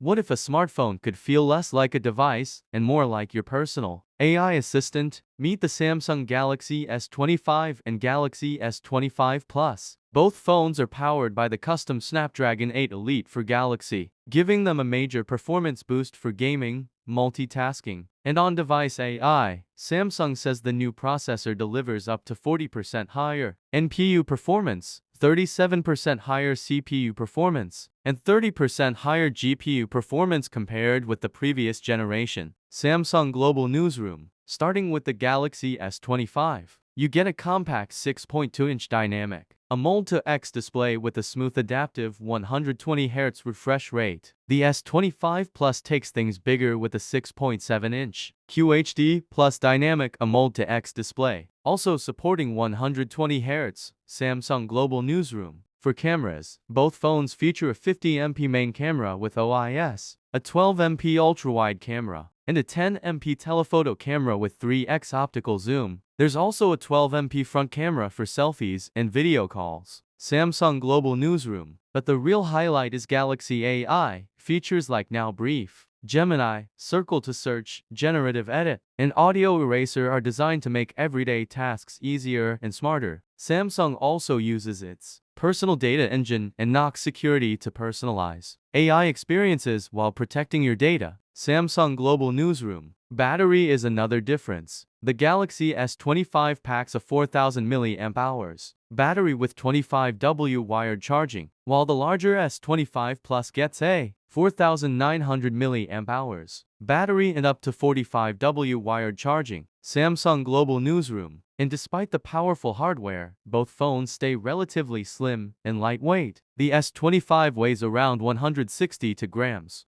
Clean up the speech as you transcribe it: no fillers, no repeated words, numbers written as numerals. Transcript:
What if a smartphone could feel less like a device and more like your personal AI assistant? Meet the Samsung Galaxy S25 and Galaxy S25 Plus. Both phones are powered by the custom Snapdragon 8 Elite for Galaxy, giving them a major performance boost for gaming, multitasking, and on-device AI. Samsung says the new processor delivers up to 40% higher NPU performance, 37% higher CPU performance, and 30% higher GPU performance compared with the previous generation. Samsung Global Newsroom. Starting with the Galaxy S25, you get a compact 6.2-inch dynamic AMOLED to X display with a smooth adaptive 120Hz refresh rate. The S25 Plus takes things bigger with a 6.7-inch QHD plus dynamic AMOLED to X display, also supporting 120Hz. Samsung Global Newsroom. For cameras, both phones feature a 50MP main camera with OIS, a 12MP ultra-wide camera, and a 10MP telephoto camera with 3x optical zoom. There's also a 12MP front camera for selfies and video calls. Samsung Global Newsroom. But the real highlight is Galaxy AI. Features like Now Brief, Gemini, Circle to Search, Generative Edit, and Audio Eraser are designed to make everyday tasks easier and smarter. Samsung also uses its personal data engine and Knox security to personalize AI experiences while protecting your data. Samsung Global Newsroom. Battery is another difference. The Galaxy S25 packs a 4000 mAh battery with 25W wired charging, while the larger S25 Plus gets a 4900 mAh battery and up to 45W wired charging. Samsung Global Newsroom. And despite the powerful hardware, both phones stay relatively slim and lightweight. The S25 weighs around 160 grams,